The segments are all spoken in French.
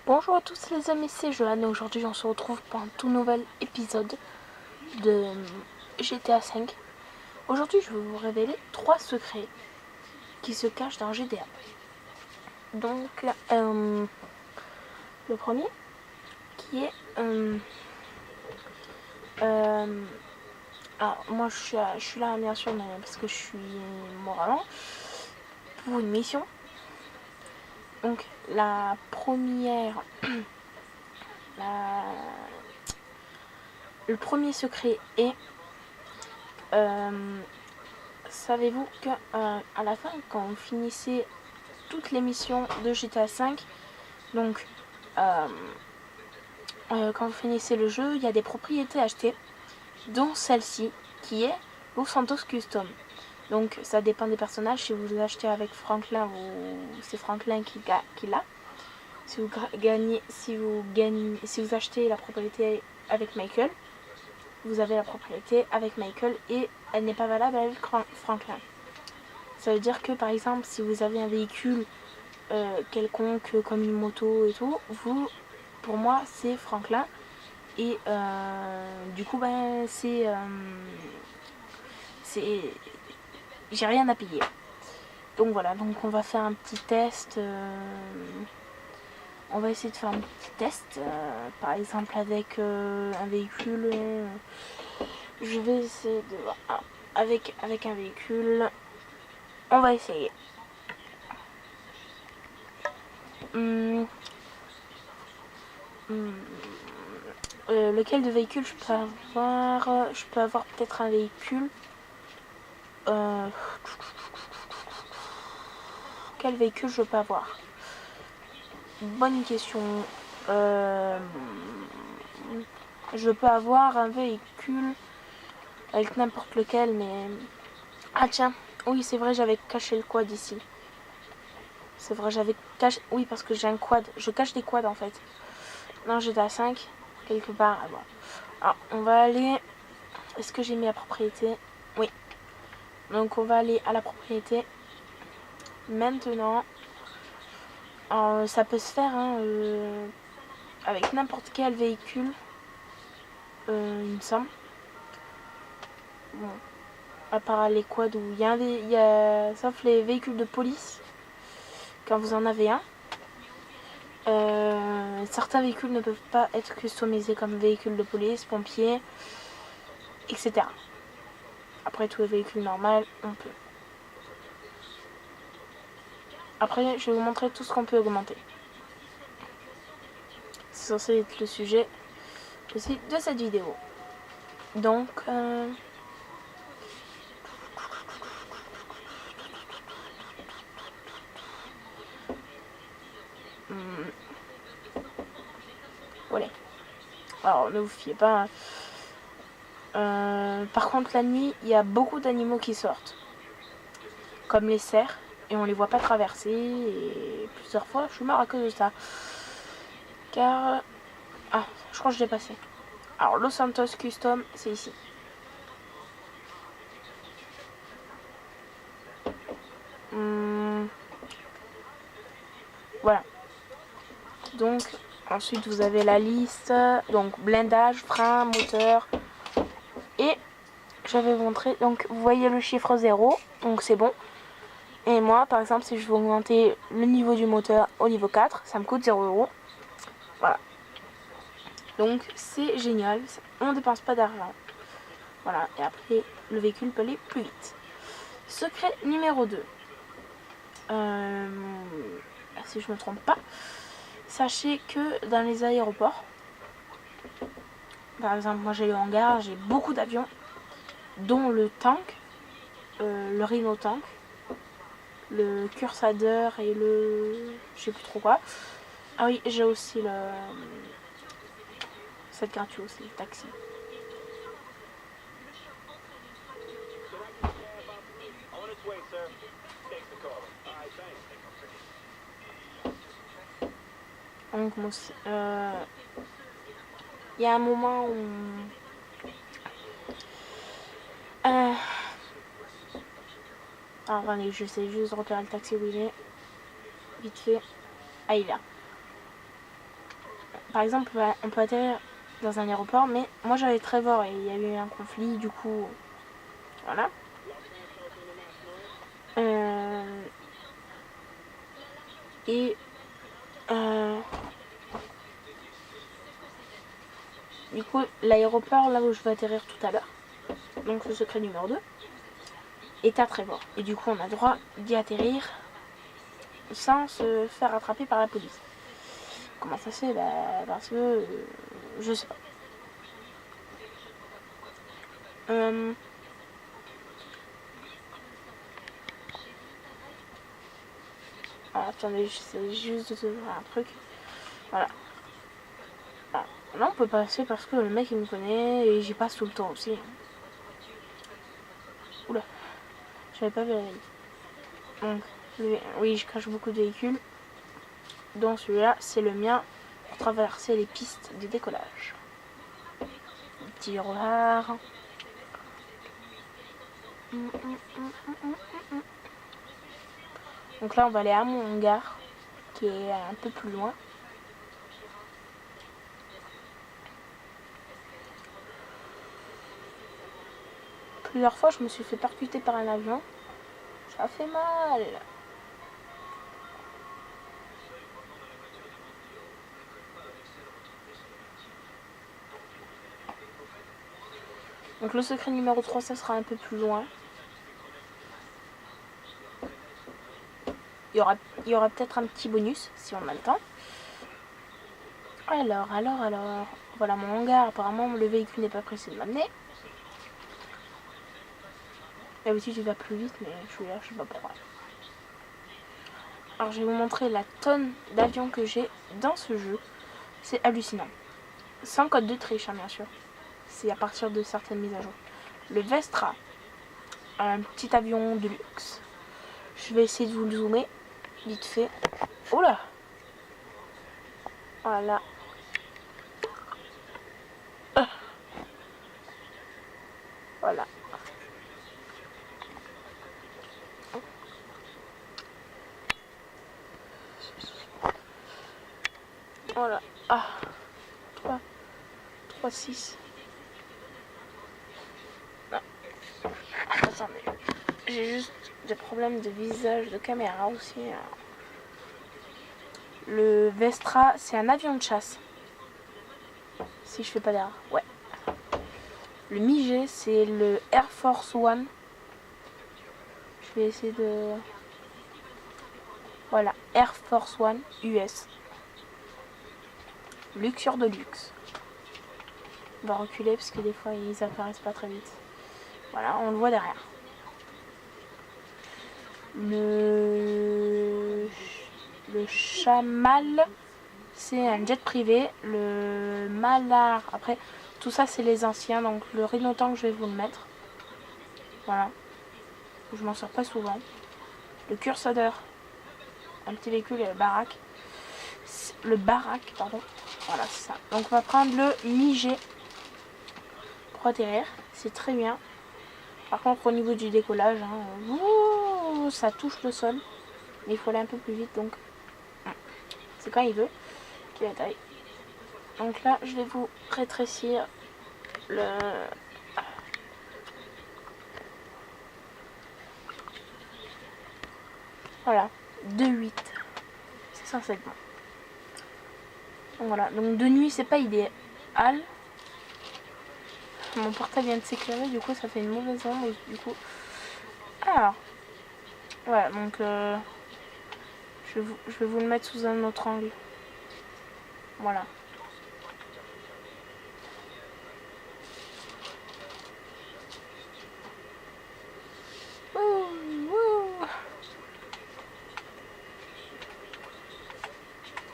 Bonjour à tous les amis, c'est Johan et aujourd'hui on se retrouve pour un tout nouvel épisode de GTA V. Aujourd'hui je vais vous révéler 3 secrets qui se cachent dans GTA. Donc le premier qui est... alors moi je suis là bien sûr parce que je suis moralement pour une mission. Donc la première... Le premier secret est... savez-vous que à la fin, quand vous finissez toutes les missions de GTA V, donc quand vous finissez le jeu, il y a des propriétés achetées, dont celle-ci qui est Los Santos Custom. Donc ça dépend des personnages. Si vous achetez avec Franklin, c'est Franklin qui l'a. Si vous achetez la propriété avec Michael, vous avez la propriété avec Michael et elle n'est pas valable avec Franklin. Ça veut dire que par exemple, si vous avez un véhicule quelconque comme une moto et tout, pour moi, c'est Franklin. Et du coup, j'ai rien à payer. Donc voilà, donc on va faire un petit test. On va essayer de faire un petit test, par exemple avec un véhicule. Je vais essayer de voir. Avec un véhicule, on va essayer. Lequel de véhicule je peux avoir? Je peux avoir peut-être un véhicule. Quel véhicule je peux avoir? Bonne question. Je peux avoir un véhicule avec n'importe lequel, mais... Ah tiens, oui c'est vrai, j'avais caché le quad ici. C'est vrai, j'avais caché... Oui, parce que j'ai un quad. Je cache des quads en fait. Non, j'étais à 5, quelque part. Alors, on va aller... Est-ce que j'ai mis la propriété? Oui. Donc on va aller à la propriété. Maintenant, alors, ça peut se faire avec n'importe quel véhicule, il me semble. Bon, à part les quads où il y a sauf les véhicules de police, quand vous en avez un. Certains véhicules ne peuvent pas être customisés comme véhicules de police, pompiers, etc. Après, tous les véhicules normaux, on peut. Après, je vais vous montrer tout ce qu'on peut augmenter. C'est censé être le sujet aussi de cette vidéo. Donc, voilà. Alors, ne vous fiez pas. Par contre, la nuit, il y a beaucoup d'animaux qui sortent, comme les cerfs, et on les voit pas traverser. Et plusieurs fois, je suis mort à cause de ça. Car... Ah, je crois que je l'ai passé. Alors, Los Santos Custom, c'est ici. Voilà. Donc, ensuite, vous avez la liste. Donc, blindage, frein, moteur. Et je vais vous montrer. Donc, vous voyez le chiffre 0. Donc, c'est bon. Et moi, par exemple, si je veux augmenter le niveau du moteur au niveau 4, ça me coûte 0€. Voilà. Donc, c'est génial. On ne dépense pas d'argent. Voilà. Et après, le véhicule peut aller plus vite. Secret numéro 2. Si je ne me trompe pas, sachez que dans les aéroports, par exemple, moi j'ai le hangar, j'ai beaucoup d'avions, dont le tank, le Rhino Tank, le Cursader et le... je sais plus trop quoi. Ah oui, j'ai aussi cette gratuite aussi, le taxi. Donc, il y a un moment où... attendez, je sais juste repérer le taxi où il est. Vite fait. Ah, il est là. par exemple, on peut atterrir dans un aéroport, mais moi j'avais Trevor et il y a eu un conflit, du coup, voilà. Et du coup, l'aéroport là où je vais atterrir tout à l'heure, donc le secret numéro 2, est à Trevor. Et du coup, on a droit d'y atterrir sans se faire attraper par la police. Comment ça se fait? Parce que je sais pas. Attendez, j'essaie juste de faire un truc. Voilà. Là, on peut passer parce que le mec il me connaît et j'y passe tout le temps aussi. Oula, j'avais pas vu la veille. Donc, oui, je cache beaucoup de véhicules. Dans celui-là, c'est le mien pour traverser les pistes de décollage. Petit miroir. Donc là, on va aller à mon hangar, qui est un peu plus loin. Plusieurs fois, je me suis fait percuter par un avion. Ça fait mal. Donc le secret numéro 3, ça sera un peu plus loin. Il y aura peut-être un petit bonus, si on a le temps. Alors. Voilà mon hangar. Apparemment, le véhicule n'est pas pressé de m'amener. D'habitude, il va plus vite, mais je suis là, je sais pas pourquoi. Alors, je vais vous montrer la tonne d'avions que j'ai dans ce jeu. C'est hallucinant. Sans code de triche, hein, bien sûr. C'est à partir de certaines mises à jour. Le Vestra, un petit avion de luxe. Je vais essayer de vous le zoomer, vite fait. Oh là! Voilà. Voilà. Voilà. Ah. 3, 6. Non. Attendez. J'ai juste des problèmes de visage, de caméra aussi. Le Vestra, c'est un avion de chasse. Si je fais pas d'erreur. Ouais. Le Mig, c'est le Air Force One. Je vais essayer de... Voilà. Air Force One US. Luxure de luxe. On va reculer parce que des fois ils apparaissent pas très vite. Voilà, on le voit derrière. Le Chamal, c'est un jet privé. Le Malard, après, tout ça c'est les anciens. Donc le Rhinotank, je vais vous le mettre. Voilà. Je m'en sors pas souvent. Le Crusader, un petit véhicule et le Barack. Le Barack, pardon. Voilà, c'est ça. Donc on va prendre le Mig pour atterrir. C'est très bien. Par contre, au niveau du décollage, hein, ça touche le sol. Mais il faut aller un peu plus vite, donc c'est quand il veut qu'il atterrit. Donc là, je vais vous rétrécir le... Voilà, 2,8. C'est censé être bon. Donc voilà, donc de nuit, c'est pas idéal. Mon portable vient de s'éclairer, du coup, ça fait une mauvaise ombre. Du coup, alors, voilà, donc je vais vous le mettre sous un autre angle. Voilà.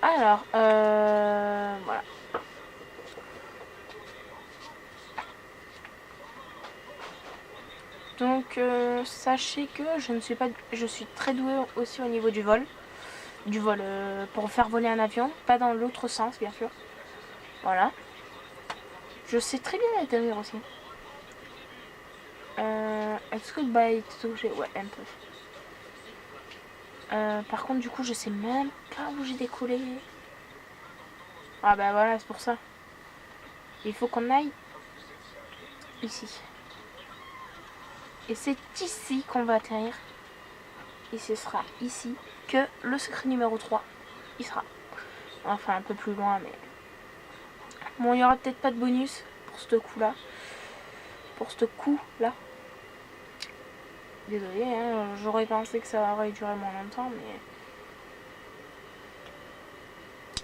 Alors, voilà. Donc, sachez que je suis très douée aussi au niveau du vol. Pour faire voler un avion, pas dans l'autre sens, bien sûr. Voilà. Je sais très bien atterrir aussi. Est-ce que le bas est touché? Ouais, un peu. Par contre, du coup, je sais même pas où j'ai décollé. Ah bah voilà, c'est pour ça. Il faut qu'on aille ici. Et c'est ici qu'on va atterrir. Et ce sera ici que le secret numéro 3 il sera. Enfin un peu plus loin, mais... Bon, il n'y aura peut-être pas de bonus pour ce coup-là. Pour ce coup-là. Désolée, hein, j'aurais pensé que ça aurait duré moins longtemps, mais...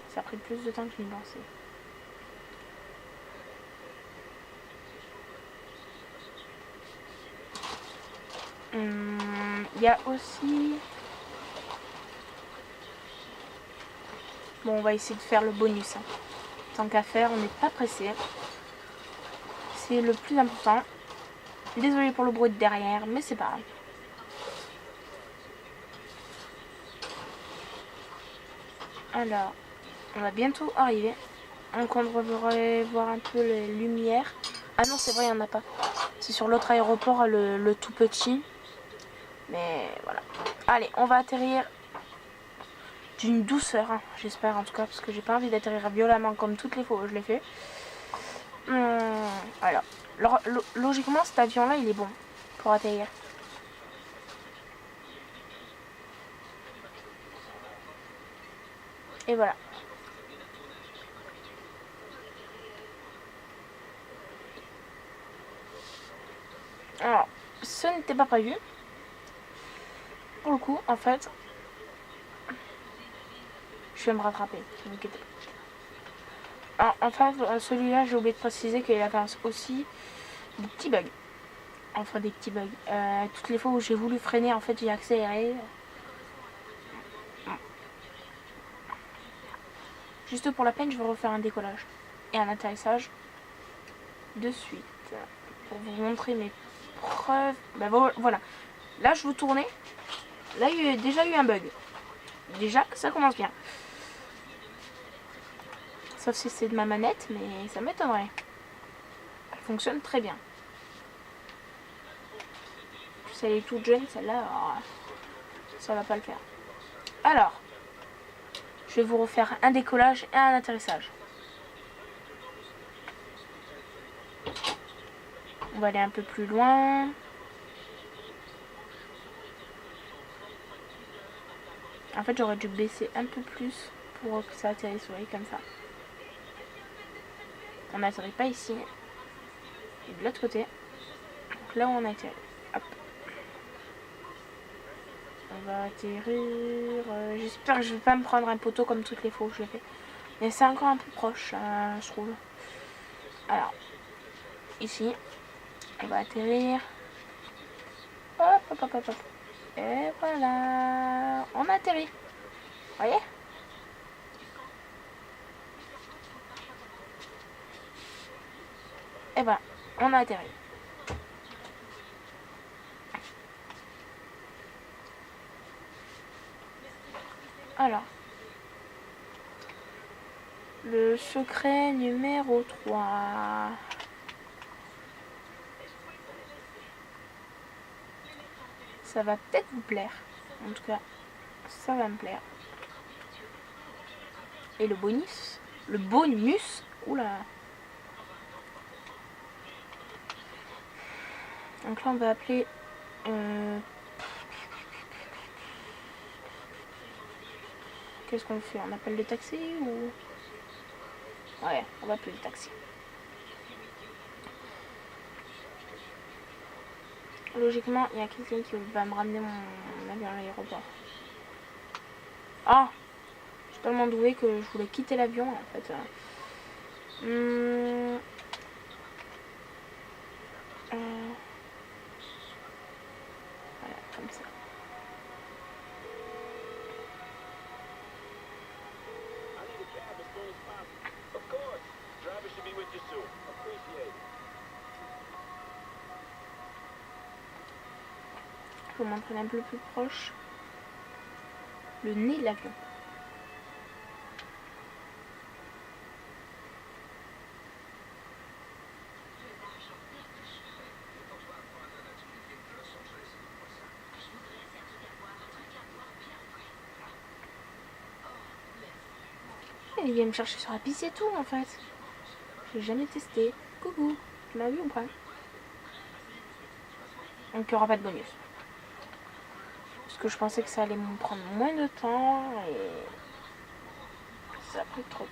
Ça a pris plus de temps que je n'y pensais. Il y a aussi... Bon, on va essayer de faire le bonus. Hein. Tant qu'à faire, on n'est pas pressé. C'est le plus important. Désolée pour le bruit de derrière, mais c'est pas grave. Alors, on va bientôt arriver. Donc on devrait voir un peu les lumières. Ah non, c'est vrai, il n'y en a pas. C'est sur l'autre aéroport, le tout petit. Mais voilà. Allez, on va atterrir d'une douceur, hein, j'espère en tout cas, parce que j'ai pas envie d'atterrir violemment comme toutes les fois où je l'ai fait. Alors, logiquement, cet avion-là, il est bon pour atterrir. Et voilà. Alors, ce n'était pas prévu. Pour le coup, en fait, je vais me rattraper, ne m'inquiétez pas. En fait, celui-là, j'ai oublié de préciser qu'il avait aussi des petits bugs. Enfin, des petits bugs. Toutes les fois où j'ai voulu freiner, en fait, j'ai accéléré. Juste pour la peine, je vais refaire un décollage et un atterrissage de suite. Pour vous montrer mes preuves. Ben voilà. Là, je veux tourner. Là, il y a déjà eu un bug. Déjà, ça commence bien. Sauf si c'est de ma manette, mais ça m'étonnerait. Elle fonctionne très bien. Si elle est toute jeune, celle-là, ça va pas le faire. Alors, je vais vous refaire un décollage et un atterrissage. On va aller un peu plus loin. En fait, j'aurais dû baisser un peu plus pour que ça atterrisse, vous voyez, comme ça. On n'atterrit pas ici. Et de l'autre côté. Donc là où on atterrit. Hop. On va atterrir. J'espère que je vais pas me prendre un poteau comme toutes les fois où je l'ai fait. Mais c'est encore un peu proche, je trouve. Alors, ici, on va atterrir. Hop, hop, hop, hop, hop. Et voilà. On a atterri. Vous voyez? Et voilà, on a atterri. Alors, le secret numéro 3. Ça va peut-être vous plaire. En tout cas, ça va me plaire. Et le bonus? Le bonus? Oula. Donc là, on va appeler... Qu'est-ce qu'on fait? On appelle le taxi ou... Ouais, on va appeler le taxi. Logiquement, il y a quelqu'un qui va me ramener mon avion à l'aéroport. Ah! Je suis tellement douée que je voulais quitter l'avion, en fait. Voilà, comme ça. Je vais vous montrer un peu plus proche. Le nez de l'avion. il vient me chercher sur la piste, c'est tout en fait. J'ai jamais testé. Coucou, tu m'as vu ou pas? Donc il n'y aura pas de bonus. Parce que je pensais que ça allait me prendre moins de temps et ça a pris trop.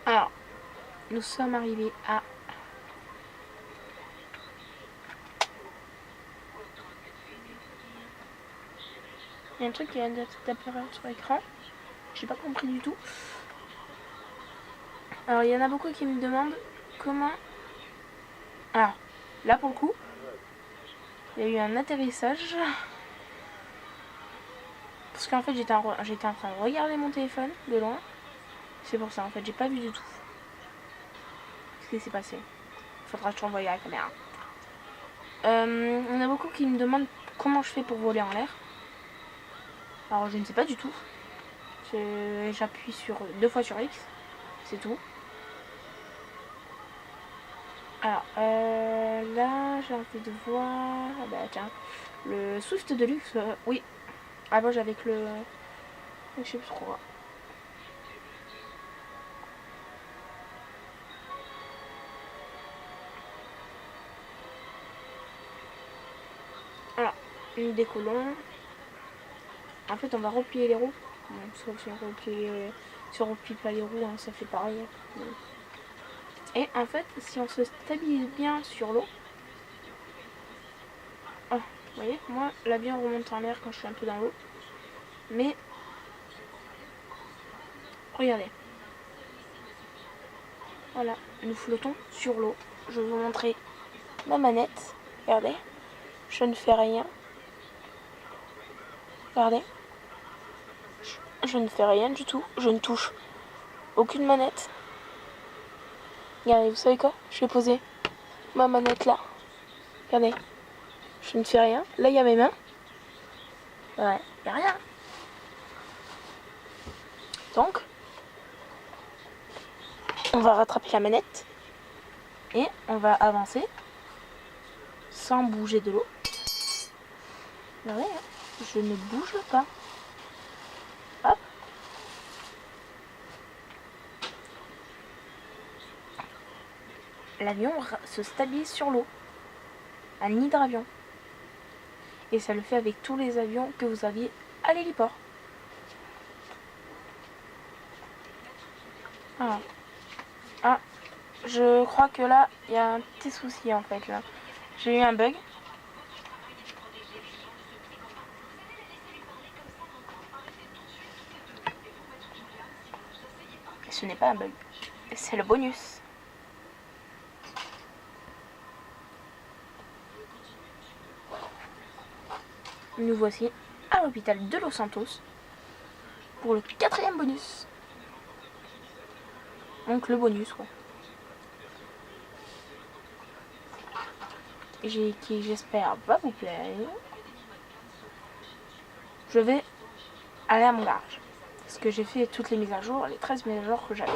Alors, nous sommes arrivés à... Il y a un truc qui vient d'apparetre sur l'écran. J'ai pas compris du tout. Alors, il y en a beaucoup qui me demandent comment... Alors, là pour le coup, il y a eu un atterrissage. Parce qu'en fait, j'étais en train de regarder mon téléphone de loin. C'est pour ça, en fait, j'ai pas vu du tout ce qui s'est passé. Faudra que je t'envoie la caméra. On a beaucoup qui me demandent comment je fais pour voler en l'air. Alors, je ne sais pas du tout. J'appuie deux fois sur X. C'est tout. Alors, là, j'ai envie de voir... Ah bah tiens, le Swift Deluxe, oui. Avant, j'avais que le... Je sais plus trop. Alors, nous décollons. En fait, on va replier les roues. Bon, sauf si on replie pas les roues, hein, ça fait pareil. Et en fait, si on se stabilise bien sur l'eau... Oh, vous voyez, moi, l'avion remonte en l'air quand je suis un peu dans l'eau. Mais... Regardez. Voilà, nous flottons sur l'eau. Je vais vous montrer ma manette. Regardez. Je ne fais rien. Regardez. Je ne fais rien du tout. Je ne touche aucune manette. Regardez, vous savez quoi? Je vais poser ma manette là. Regardez. Je ne fais rien. Là, il y a mes mains. Ouais, il n'y a rien. Donc, on va rattraper la manette. Et on va avancer sans bouger de l'eau. Regardez, je ne bouge pas. Hop. L'avion se stabilise sur l'eau. Un hydravion. Et ça le fait avec tous les avions que vous aviez à l'héliport. Alors. Ah, je crois que là, il y a un petit souci en fait là. J'ai eu un bug. Et ce n'est pas un bug. C'est le bonus. Nous voici à l'hôpital de Los Santos pour le 4e bonus. Donc le bonus quoi. Qui j'espère va vous plaire. Je vais aller à mon garage. Parce que j'ai fait toutes les mises à jour, les 13 mises à jour que j'avais,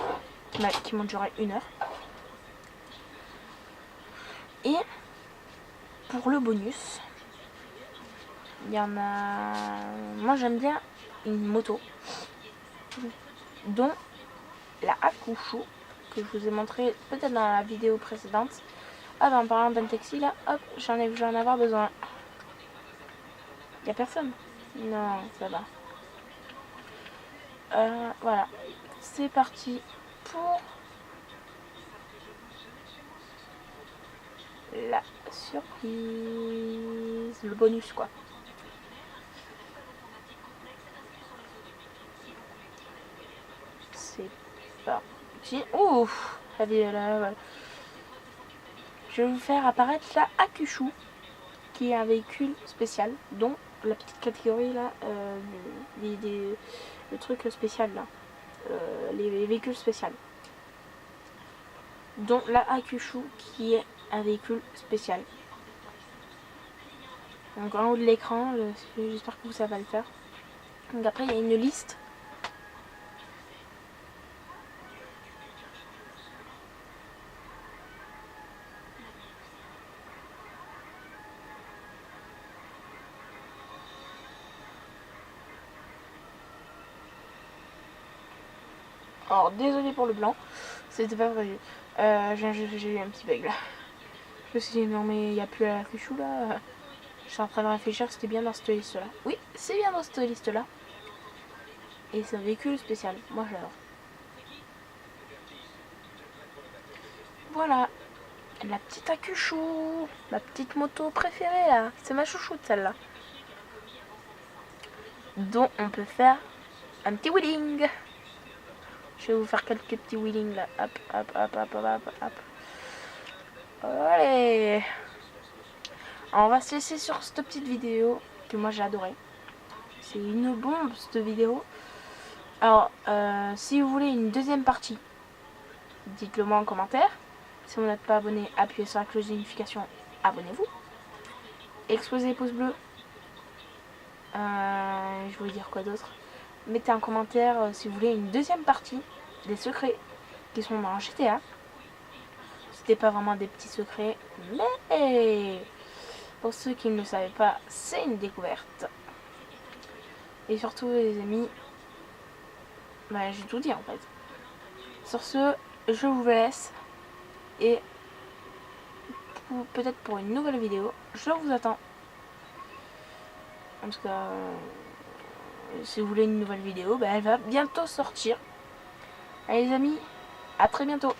qui m'ont duré 1 heure. Et pour le bonus, il y en a... Moi j'aime bien une moto, dont la Hakushu, que je vous ai montré peut-être dans la vidéo précédente. Ah ben en parlant d'un taxi là, hop, j'en avoir besoin. Y'a personne? Non, ça va. Voilà, c'est parti pour la surprise, le bonus quoi. C'est parti. Ouf, allez là, voilà. Je vais vous faire apparaître la Hakushu, qui est un véhicule spécial, dont la petite catégorie là, le truc spécial là, les véhicules spéciaux. Dont la Hakushu, qui est un véhicule spécial. Donc en haut de l'écran, j'espère que ça va le faire. Donc après il y a une liste Alors désolé pour le blanc, c'était pas prévu. J'ai eu un petit bug là. Je me suis dit non mais il n'y a plus la Cuchou là. Je suis en train de réfléchir, c'était bien dans cette liste là. Oui, c'est bien dans cette liste là. Et c'est un véhicule spécial, moi j'adore. Voilà, la petite Akuchou, ma petite moto préférée là. C'est ma chouchoute celle-là. Dont on peut faire un petit wheeling. Je vais vous faire quelques petits wheelings là. Hop, hop, hop, hop, hop, hop, hop. Allez. Alors, on va se laisser sur cette petite vidéo que moi j'ai adoré. C'est une bombe cette vidéo. Alors, si vous voulez une deuxième partie, dites-le moi en commentaire. Si vous n'êtes pas abonné, appuyez sur la cloche de notification, abonnez-vous. Explosez les pouces bleus. Je voulais dire quoi d'autre. Mettez un commentaire si vous voulez une deuxième partie des secrets qui sont dans GTA. C'était pas vraiment des petits secrets, mais pour ceux qui ne le savaient pas, c'est une découverte. Et surtout les amis, bah, j'ai tout dit en fait. Sur ce, je vous laisse et peut-être pour une nouvelle vidéo, je vous attends. En tout cas, si vous voulez une nouvelle vidéo, bah, elle va bientôt sortir. Allez les amis, à très bientôt.